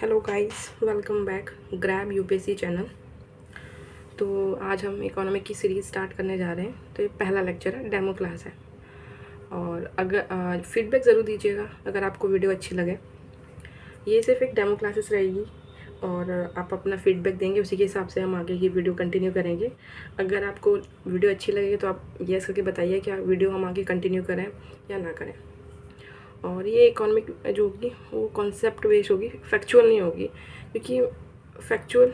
Hello guys, welcome back grab UPSC channel. तो आज हम इकोनॉमिक की सीरीज़ स्टार्ट करने जा रहे हैं। तो ये पहला लेक्चर है, डेमो क्लास है। और अगर फीडबैक ज़रूर दीजिएगा अगर आपको वीडियो अच्छी लगे। ये सिर्फ एक डेमो क्लासेस रहेगी और आप अपना फीडबैक देंगे, उसी के हिसाब से हम आगे की वीडियो कंटिन्यू करेंगे। अगर आपको वीडियो अच्छी लगेगी तो आप यस करके बताइए कि वीडियो हम आगे कंटिन्यू करें या ना करें। और ये इकोनॉमिक जो होगी वो कॉन्सेप्ट बेस्ड होगी, फैक्चुअल नहीं होगी, क्योंकि फैक्चुअल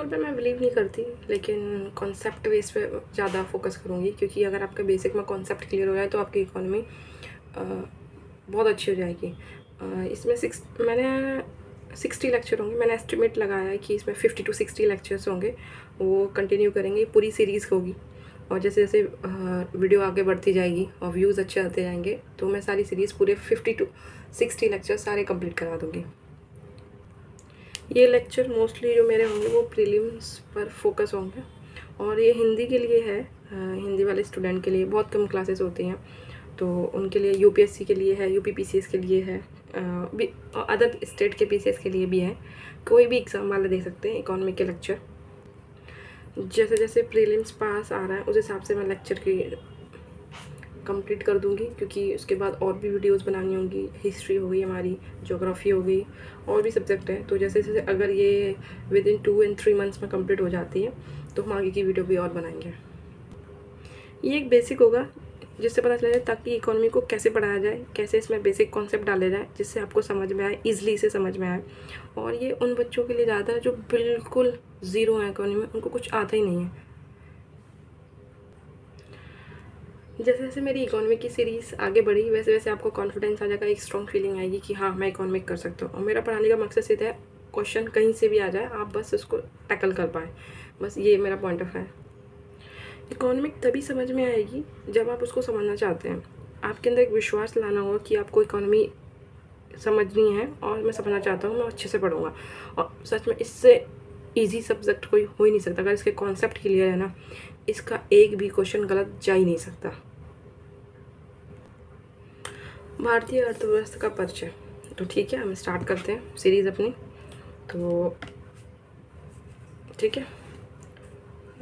पे मैं बिलीव नहीं करती, लेकिन कॉन्सेप्ट बेस पे ज़्यादा फोकस करूँगी। क्योंकि अगर आपका बेसिक में कॉन्सेप्ट क्लियर हो जाए तो आपकी इकोनॉमी बहुत अच्छी हो जाएगी। इसमें मैंने 60 लेक्चर होंगे। मैंने एस्टिमेट लगाया है कि इसमें 50 to 60 लेक्चर्स होंगे, वो कंटिन्यू करेंगे। पूरी सीरीज़ होगी और जैसे जैसे वीडियो आगे बढ़ती जाएगी और व्यूज़ अच्छे आते जाएंगे तो मैं सारी सीरीज़ पूरे 50 to 60 लेक्चर सारे कंप्लीट करा दूँगी। ये लेक्चर मोस्टली जो मेरे होंगे वो प्रीलिम्स पर फोकस होंगे और ये हिंदी के लिए है। हिंदी वाले स्टूडेंट के लिए बहुत कम क्लासेस होती हैं, तो उनके लिए यूपीएससी के लिए है, यूपी पीसीएस के लिए है, अदर स्टेट के पीसीएस के लिए भी है। कोई भी एग्ज़ाम वाले दे सकते हैं इकोनॉमिक के लेक्चर। जैसे जैसे प्रीलिम्स पास आ रहा है उस हिसाब से मैं लेक्चर की कंप्लीट कर दूंगी, क्योंकि उसके बाद और भी वीडियोस बनानी होंगी। हिस्ट्री हो गई हमारी, ज्योग्राफी हो गई, और भी सब्जेक्ट है। तो जैसे जैसे अगर ये विद इन 2 and 3 मंथ्स में कंप्लीट हो जाती है तो हम आगे की वीडियो भी और बनाएंगे। ये एक बेसिक होगा जिससे पता चला जाए ताकि इकोनॉमी को कैसे पढ़ाया जाए, कैसे इसमें बेसिक कॉन्सेप्ट डाले जाए जिससे आपको समझ में आए, ईजिली इसे समझ में आए। और ये उन बच्चों के लिए ज़्यादा है जो बिल्कुल ज़ीरो है इकोनॉमी में, उनको कुछ आता ही नहीं है। जैसे जैसे मेरी इकोनॉमिक की सीरीज़ आगे बढ़ी वैसे वैसे आपको कॉन्फिडेंस आ जाएगा, एक स्ट्रॉन्ग फीलिंग आएगी कि हाँ मैं इकोनॉमिक कर सकता हूँ। और मेरा पढ़ाने का मकसद सिर्फ है क्वेश्चन कहीं से भी आ जाए आप बस उसको टैकल कर पाएँ, बस ये मेरा पॉइंट ऑफ है। इकोनॉमिक तभी समझ में आएगी जब आप उसको समझना चाहते हैं। आपके अंदर एक विश्वास लाना होगा कि आपको इकोनॉमी समझनी है और मैं समझना चाहता हूँ, मैं अच्छे से पढ़ूँगा। और सच में इससे ईजी सब्जेक्ट कोई हो ही नहीं सकता। अगर इसके कॉन्सेप्ट क्लियर है ना, इसका एक भी क्वेश्चन गलत जा ही नहीं सकता। भारतीय अर्थव्यवस्था का परिचय। तो ठीक है, हम स्टार्ट करते हैं सीरीज़ अपनी। तो ठीक है,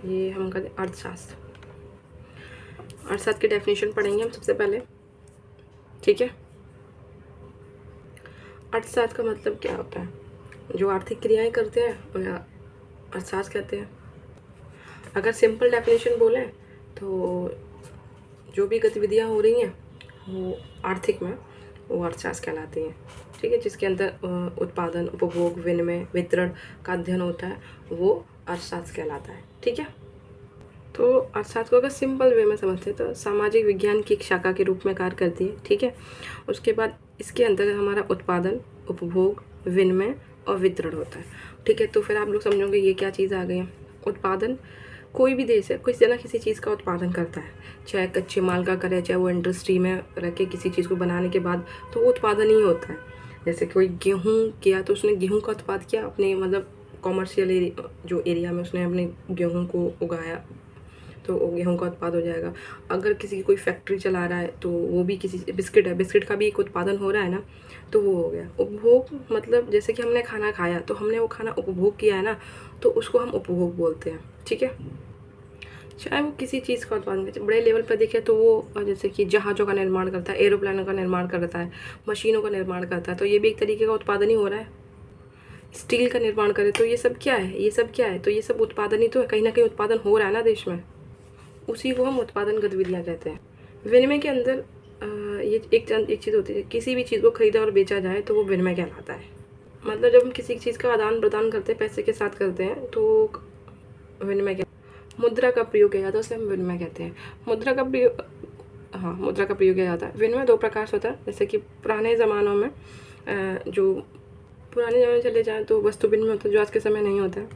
ये हम करते अर्थशास्त्र। अर्थशास्त्र की डेफिनेशन पढ़ेंगे हम सबसे पहले। ठीक है, अर्थशास्त्र का मतलब क्या होता है? जो आर्थिक क्रियाएं करते हैं उन्हें अर्थशास्त्र कहते हैं। अगर सिंपल डेफिनेशन बोलें तो जो भी गतिविधियां हो रही हैं वो आर्थिक में, वो अर्थशास्त्र कहलाती हैं। ठीक है, जिसके अंदर उत्पादन, उपभोग, विनिमय, वितरण का अध्ययन होता है वो अर्थशास्त्र कहलाता है। ठीक है, तो अर्थशास्त्र को अगर सिंपल वे में समझते हैं तो सामाजिक विज्ञान की एक शाखा के रूप में कार्य करती है। ठीक है, उसके बाद इसके अंदर हमारा उत्पादन, उपभोग, विनिमय और वितरण होता है। ठीक है, तो फिर आप लोग समझोगे ये क्या चीज़ आ गई है। उत्पादन, कोई भी देश है किसी ना किसी चीज़ का उत्पादन करता है, चाहे कच्चे माल का करे, चाहे वो इंडस्ट्री में रख के किसी चीज़ को बनाने के बाद, तो वो उत्पादन ही होता है। जैसे कोई गेहूँ किया तो उसने गेहूँ का उत्पाद किया अपने मतलब कॉमर्शियल जो एरिया में उसने अपने गेहूँ को उगाया, तो गेहूँ का उत्पाद हो जाएगा। अगर किसी की कोई फैक्ट्री चला रहा है तो वो भी किसी बिस्किट है, बिस्किट का भी एक उत्पादन हो रहा है ना, तो वो हो गया। उपभोग मतलब जैसे कि हमने खाना खाया तो हमने वो खाना उपभोग किया है ना, तो उसको हम उपभोग बोलते हैं। ठीक है, चाहे वो किसी चीज़ का उत्पादन करे, बड़े लेवल पर देखें तो वो जैसे कि जहाज़ों का निर्माण करता है, एरोप्लेनों का निर्माण करता है, मशीनों का निर्माण करता है, तो ये भी एक तरीके का उत्पादन ही हो रहा है। स्टील का निर्माण करे तो ये सब क्या है, ये सब क्या है, तो ये सब उत्पादन ही तो है, कहीं ना कहीं उत्पादन हो रहा है ना देश में, उसी को हम उत्पादन गतिविधियाँ कहते हैं। विनिमय के अंदर ये एक चीज़ होती है, किसी भी चीज़ को खरीदा और बेचा जाए तो वो विनिमय कहलाता है। मतलब जब हम किसी चीज़ का आदान प्रदान करते हैं, पैसे के साथ करते हैं, तो विनिमय मुद्रा का प्रयोग किया जाता है, उसे हम विनिमय कहते हैं। मुद्रा का प्रयोग, हाँ, मुद्रा का प्रयोग किया जाता है। विनिमय दो प्रकार से होता है, जैसे कि पुराने ज़मानों में जो पुराने ज़माने चले जाएँ तो वस्तु विनिमय होता है, जो आज के समय नहीं होता है।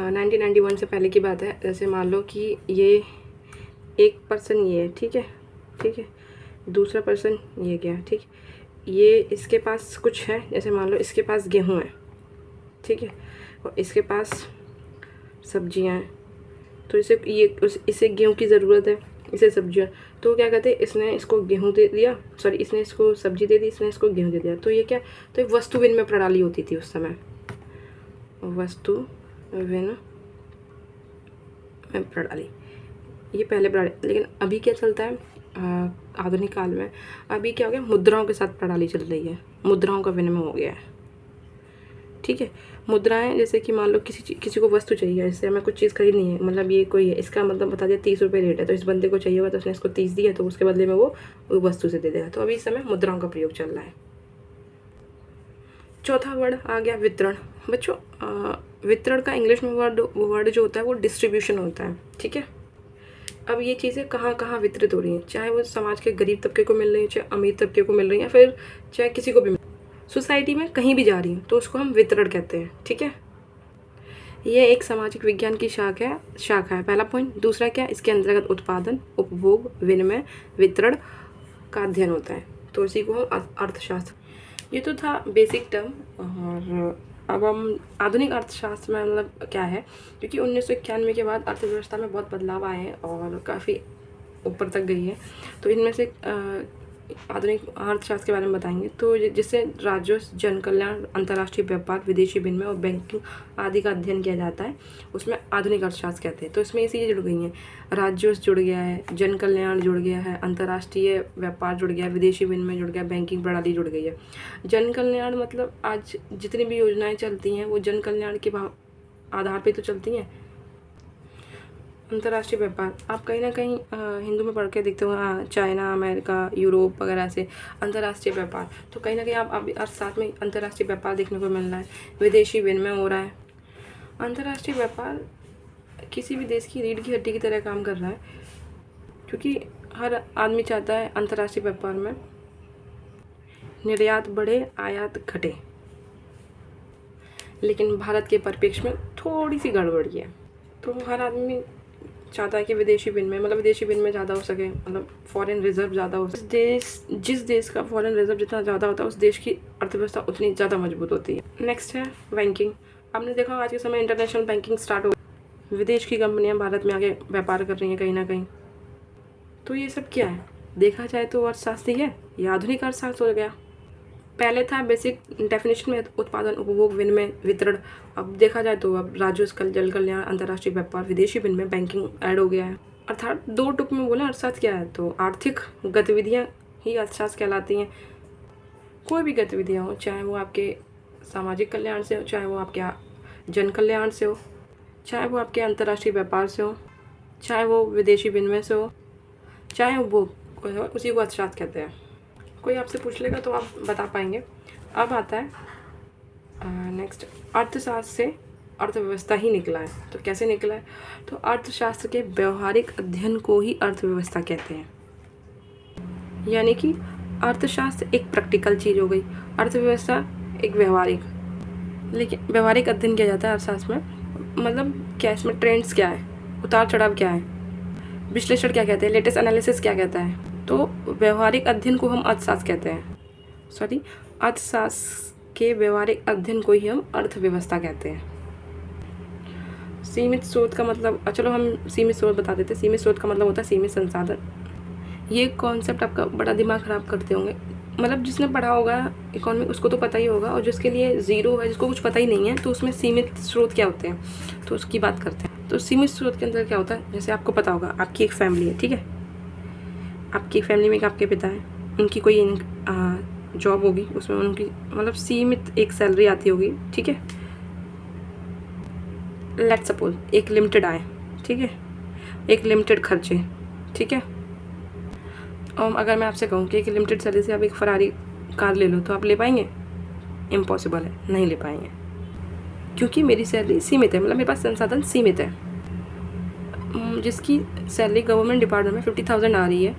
1991 से पहले की बात है। जैसे मान लो कि ये एक पर्सन ये है, ठीक है, ठीक है, दूसरा पर्सन ये गया, ठीक, ये इसके पास कुछ है, जैसे मान लो इसके पास गेहूँ है, ठीक है, और इसके पास सब्जियां हैं, तो इसे गेहूँ की ज़रूरत है, इसे सब्जियाँ, तो क्या कहते हैं, इसने इसको गेहूँ दे दिया, सॉरी इसने इसको सब्जी दे दी, इसने इसको गेहूँ दे दिया, तो ये क्या, तो एक वस्तु विनिमय प्रणाली होती थी उस समय, वस्तु विनिमय प्रणाली, ये पहले प्रणाली। लेकिन अभी क्या चलता है आधुनिक काल में, अभी क्या हो गया, मुद्राओं के साथ प्रणाली चल रही है, मुद्राओं का विनिमय हो गया है। ठीक है, मुद्राएं जैसे कि मान लो किसी को वस्तु चाहिए, जैसे हमें कुछ चीज़ खरीदनी है, मतलब ये कोई है, इसका मतलब बता दिया 30 रुपये रेट है, तो इस बंदे को चाहिए हुआ, तो उसने इसको 30 दिया, तो उसके बदले में वो वस्तु से दे देगा। तो अभी इस समय मुद्राओं का प्रयोग चल रहा है। चौथा वर्ड आ गया वितरण। बच्चों वितरण का इंग्लिश में वर्ड जो होता है वो डिस्ट्रीब्यूशन होता है। ठीक है, अब ये चीज़ें कहाँ कहाँ वितरित हो रही हैं, चाहे वो समाज के गरीब तबके को मिल रही है, चाहे अमीर तबके को मिल रही है, या फिर चाहे किसी को भी सोसाइटी में कहीं भी जा रही है, तो उसको हम वितरण कहते हैं। ठीक है, ये एक सामाजिक विज्ञान की शाखा है पहला पॉइंट। दूसरा क्या, इसके अंतर्गत उत्पादन, उपभोग, विनिमय, वितरण का अध्ययन होता है, तो इसी को हम अर्थशास्त्र। ये तो था बेसिक टर्म। और अब हम आधुनिक अर्थशास्त्र में मतलब क्या है, क्योंकि 1991 के बाद अर्थव्यवस्था में बहुत बदलाव आए हैं और काफ़ी ऊपर तक गई है, तो इनमें से आधुनिक अर्थशास्त्र के बारे में बताएंगे। तो जिससे राजस्व, जन कल्याण, अंतर्राष्ट्रीय व्यापार, विदेशी विनिमय और बैंकिंग आदि का अध्ययन किया जाता है, उसमें आधुनिक अर्थशास्त्र कहते हैं। तो इसमें ये चीज़ें जुड़ गई हैं, राजस्व जुड़ गया है, जन कल्याण जुड़ गया है, अंतर्राष्ट्रीय व्यापार जुड़ गया है, विदेशी विनिमय जुड़ गया, बैंकिंग प्रणाली जुड़ गई है। जन कल्याण मतलब आज जितनी भी योजनाएँ चलती हैं वो जन कल्याण के आधार पर तो चलती हैं। अंतर्राष्ट्रीय व्यापार आप कहीं ना कहीं हिंदू में पढ़ के देखते हो, चाइना, अमेरिका, यूरोप वगैरह से अंतर्राष्ट्रीय व्यापार, तो कहीं ना कहीं आप साथ में अंतर्राष्ट्रीय व्यापार देखने को मिल रहा है, विदेशी विनिमय हो रहा है। अंतर्राष्ट्रीय व्यापार किसी भी देश की रीढ़ की हड्डी की तरह काम कर रहा है, क्योंकि हर आदमी चाहता है अंतर्राष्ट्रीय व्यापार में निर्यात बढ़े, आयात घटे, लेकिन भारत के परिप्रेक्ष्य में थोड़ी सी गड़बड़ी है। तो हर आदमी चाहता है कि विदेशी विनिमय ज़्यादा हो सके, मतलब फॉरेन रिजर्व ज़्यादा हो सके। जिस देश का फॉरेन रिजर्व जितना ज़्यादा होता है उस देश की अर्थव्यवस्था उतनी ज़्यादा मजबूत होती है। नेक्स्ट है बैंकिंग। आपने देखा आज के समय इंटरनेशनल बैंकिंग स्टार्ट हो, विदेश की कंपनियां भारत में आके व्यापार कर रही हैं कहीं ना कहीं। तो ये सब क्या है, देखा जाए तो अर्थशास्त्री है, ये आधुनिक अर्थशास्त्र हो गया। पहले था बेसिक डेफिनेशन में उत्पादन, उपभोग, विनिमय, वितरण। अब देखा जाए तो अब राजस्व, जल कल्याण, अंतर्राष्ट्रीय व्यापार, विदेशी विनिमय, बैंकिंग ऐड हो गया है। अर्थात दो टुक में बोले अर्थशास्त्र क्या है, तो आर्थिक गतिविधियाँ ही अर्थशास्त्र कहलाती हैं। कोई भी गतिविधियाँ हो, चाहे वो आपके सामाजिक कल्याण से हो, चाहे वो आपके जन कल्याण से हो, चाहे वो आपके अंतर्राष्ट्रीय व्यापार से हो, चाहे वो विदेशी विनिमय से हो, चाहे वो उसी को अर्थशास्त्र कहते हैं। कोई आपसे पूछ लेगा तो आप बता पाएंगे। अब आता है नेक्स्ट, अर्थशास्त्र से अर्थव्यवस्था ही निकला है। तो कैसे निकला है, तो अर्थशास्त्र के व्यवहारिक अध्ययन को ही अर्थव्यवस्था कहते हैं। यानी कि अर्थशास्त्र एक प्रैक्टिकल चीज़ हो गई, अर्थव्यवस्था एक व्यवहारिक। लेकिन व्यवहारिक अध्ययन किया जाता है अर्थशास्त्र में, मतलब क्या, इसमें ट्रेंड्स क्या है, उतार चढ़ाव क्या है, विश्लेषण क्या कहते हैं, लेटेस्ट एनालिसिस क्या कहता है। तो व्यवहारिक अध्ययन को हम अर्थशास्त्र कहते हैं, अर्थशास्त्र के व्यवहारिक अध्ययन को ही हम अर्थव्यवस्था कहते हैं। सीमित स्रोत का मतलब, चलो हम सीमित स्रोत बता देते हैं। सीमित स्रोत का मतलब होता है सीमित संसाधन। ये कॉन्सेप्ट आपका बड़ा दिमाग ख़राब करते होंगे, मतलब जिसने पढ़ा होगा इकोनॉमी उसको तो पता ही होगा, और जिसके लिए ज़ीरो है, जिसको कुछ पता ही नहीं है, तो उसमें सीमित स्रोत क्या होते हैं तो उसकी बात करते हैं। तो सीमित स्रोत के अंदर क्या होता है, जैसे आपको पता होगा आपकी एक फैमिली है, ठीक है, आपकी फैमिली में आपके पिता हैं, उनकी कोई जॉब होगी, उसमें उनकी मतलब सीमित एक सैलरी आती होगी, ठीक है, लेट्स सपोज एक लिमिटेड आय, ठीक है, एक लिमिटेड खर्चे, ठीक है। और अगर मैं आपसे कहूँ कि एक लिमिटेड सैलरी से आप एक फरारी कार ले लो, तो आप ले पाएंगे? इम्पॉसिबल है, नहीं ले पाएंगे, क्योंकि मेरी सैलरी सीमित है, मतलब मेरे पास संसाधन सीमित है। जिसकी सैलरी गवर्नमेंट डिपार्टमेंट में 50,000 आ रही है,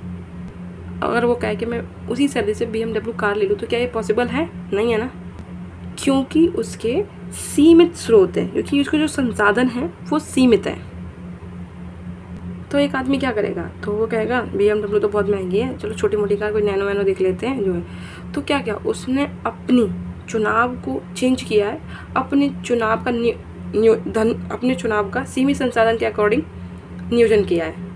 अगर वो कहे कि मैं उसी सैलरी से BMW कार ले लूँ, तो क्या ये पॉसिबल है? नहीं है ना, क्योंकि उसके सीमित स्रोत हैं, क्योंकि उसके जो संसाधन हैं वो सीमित है। तो एक आदमी क्या करेगा, तो वो कहेगा BMW तो बहुत महंगी है, चलो छोटी मोटी कार कोई नैनो वैनो देख लेते हैं जो है। तो क्या क्या उसने अपनी चुनाव को चेंज किया है, अपने चुनाव का अपने चुनाव का सीमित संसाधन के अकॉर्डिंग नियोजन किया है।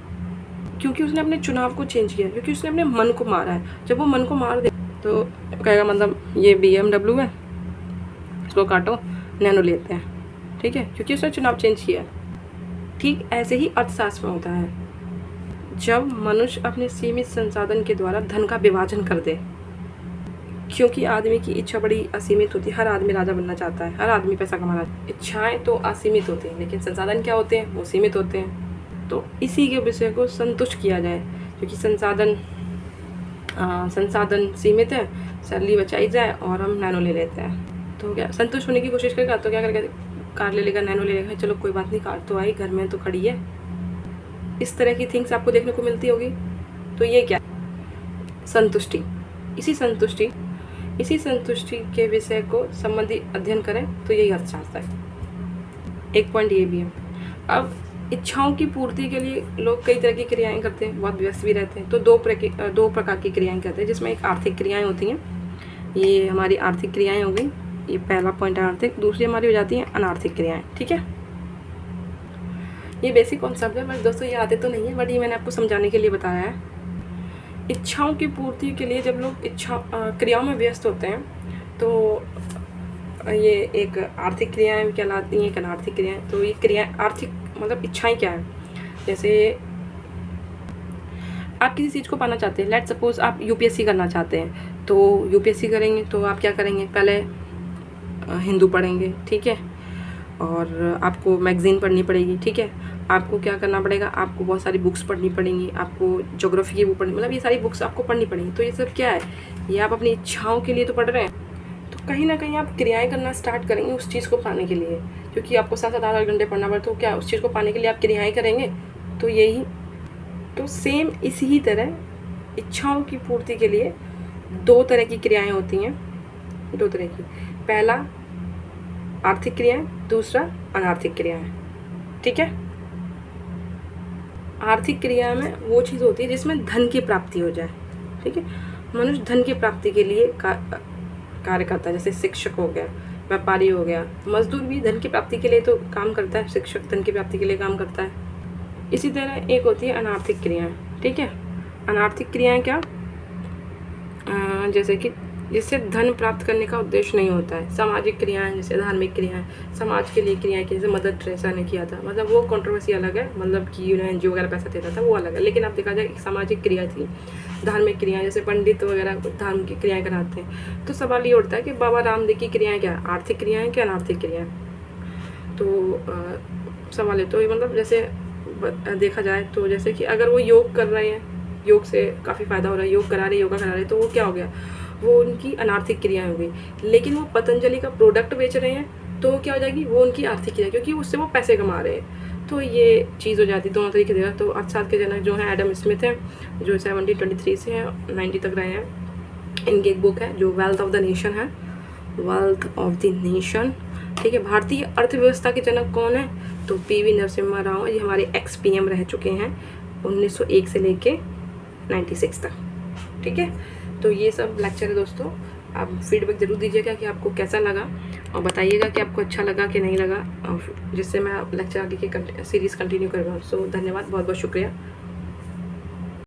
क्योंकि उसने अपने चुनाव को चेंज किया, क्योंकि उसने अपने मन को मारा है। जब वो मन को मार दे तो कहेगा मतलब ये BMW है, इसको काटो, नैनो लेते हैं, ठीक है, क्योंकि उसने चुनाव चेंज किया। ठीक ऐसे ही अर्थशास्त्र में होता है, जब मनुष्य अपने सीमित संसाधन के द्वारा धन का विभाजन कर दे, क्योंकि आदमी की इच्छा बड़ी असीमित होती है। हर आदमी राजा बनना चाहता है, हर आदमी पैसा कमाना। इच्छाएं तो असीमित होती हैं, लेकिन संसाधन क्या होते हैं, वो सीमित होते हैं। तो इसी के विषय को संतुष्ट किया जाए, क्योंकि संसाधन सीमित है, सैलरी बचाई जाए और हम नैनो ले लेते हैं। तो क्या संतुष्ट होने की कोशिश करेगा, तो क्या करेगा, कार ले लेगा, नैनो ले लेगा, चलो कोई बात नहीं, कार तो आई, घर में तो खड़ी है। इस तरह की थिंग्स आपको देखने को मिलती होगी। तो ये क्या, संतुष्टि। इसी संतुष्टि के विषय को संबंधी अध्ययन करें तो यही अर्थशास्त्र है। एक पॉइंट ये भी है। अब इच्छाओं की पूर्ति के लिए लोग कई तरह की क्रियाएं करते हैं, बहुत व्यस्त भी रहते हैं। तो दो प्रकार की क्रियाएं करते हैं, जिसमें एक आर्थिक क्रियाएं होती हैं, ये हमारी आर्थिक क्रियाएं हो गई, ये पहला पॉइंट है आर्थिक। दूसरी हमारी हो जाती हैं अनार्थिक क्रियाएं, ठीक है। ये बेसिक कॉन्सेप्ट है, बट दोस्तों ये आते तो नहीं है, बट ये मैंने आपको समझाने के लिए बताया है। इच्छाओं की पूर्ति के लिए जब लोग क्रियाओं में व्यस्त होते हैं, तो ये एक आर्थिक क्रियाएं कहलाती हैं, एक अनार्थिक क्रियाएं। तो ये क्रियाएं आर्थिक मतलब इच्छाएं क्या है, जैसे आप किसी चीज़ को पाना चाहते हैं, लेट सपोज आप UPSC करना चाहते हैं, तो UPSC करेंगे तो आप क्या करेंगे, पहले हिंदू पढ़ेंगे, ठीक है, और आपको मैगज़ीन पढ़नी पड़ेगी, ठीक है, आपको क्या करना पड़ेगा, आपको बहुत सारी बुक्स पढ़नी पड़ेंगी, आपको ज्योग्राफी की बुक पढ़नी, मतलब ये सारी बुक्स आपको पढ़नी पड़ेंगी। तो ये सब क्या है, ये आप अपनी इच्छाओं के लिए तो पढ़ रहे हैं। तो कहीं ना कहीं आप क्रियाएं करना स्टार्ट करेंगे उस चीज़ को पाने के लिए, क्योंकि आपको 7-7 8 घंटे पढ़ना पड़ता, तो क्या उस चीज़ को पाने के लिए आप क्रियाएं करेंगे। तो यही, तो सेम इसी तरह इच्छाओं की पूर्ति के लिए 2 तरह की क्रियाएं होती हैं, 2 तरह की। पहला आर्थिक क्रियाएं, दूसरा अनार्थिक क्रियाएं, ठीक है। आर्थिक क्रिया में वो चीज़ होती है जिसमें धन की प्राप्ति हो जाए, ठीक है। मनुष्य धन की प्राप्ति के लिए कार्य करता है, जैसे शिक्षक हो गया, व्यापारी हो गया, मजदूर भी धन की प्राप्ति के लिए तो काम करता है, शिक्षक धन की प्राप्ति के लिए काम करता है। इसी तरह एक होती है अनार्थिक क्रियाएं, ठीक है। अनार्थिक क्रियाएं क्या, जैसे कि जिससे धन प्राप्त करने का उद्देश्य नहीं होता है। सामाजिक क्रियाएं, जैसे धार्मिक क्रियाएं, समाज के लिए क्रियाएं, जैसे मदर टेरेसा ने किया था, मतलब वो कंट्रोवर्सी अलग है, मतलब कि NGO वगैरह पैसा देता था, वो अलग है। लेकिन आप देखा जाए एक सामाजिक क्रिया थी। धार्मिक क्रियाएं, जैसे पंडित वगैरह धार्मिक क्रियाएं कराते हैं। तो सवाल ये उठता है कि बाबा रामदेव की क्रियाएं क्या, आर्थिक क्रियाएं क्या अनार्थिक क्रियाएं। तो सवाल है, तो मतलब जैसे देखा जाए तो जैसे कि अगर वो योग कर रहे हैं, योग से काफ़ी फ़ायदा हो रहा है, योग करा रहे, योगा करा रहे, तो वो क्या हो गया, वो उनकी अनार्थिक क्रियाएं हो गई। लेकिन वो पतंजलि का प्रोडक्ट बेच रहे हैं, तो क्या हो जाएगी, वो उनकी आर्थिक क्रिया, क्योंकि उससे वो पैसे कमा रहे हैं। तो ये चीज़ हो जाती है, दोनों तरीके से। तो अर्थशास्त्र के जनक जो हैं एडम स्मिथ हैं, जो 1723 से हैं 90 तक रहे हैं। इनकी एक बुक है जो वेल्थ ऑफ द नेशन है, वेल्थ ऑफ द नेशन, ठीक है। भारतीय अर्थव्यवस्था के जनक कौन है, तो PV नरसिम्हा राव, ये हमारे PM रह चुके हैं 1901 से लेके 96 तक, ठीक है। तो ये सब लेक्चर है दोस्तों, आप फीडबैक ज़रूर दीजिएगा कि आपको कैसा लगा, और बताइएगा कि आपको अच्छा लगा कि नहीं लगा, जिससे मैं लेक्चर आगे की सीरीज़ कंटिन्यू कर रहा हूँ। सो धन्यवाद, बहुत बहुत शुक्रिया।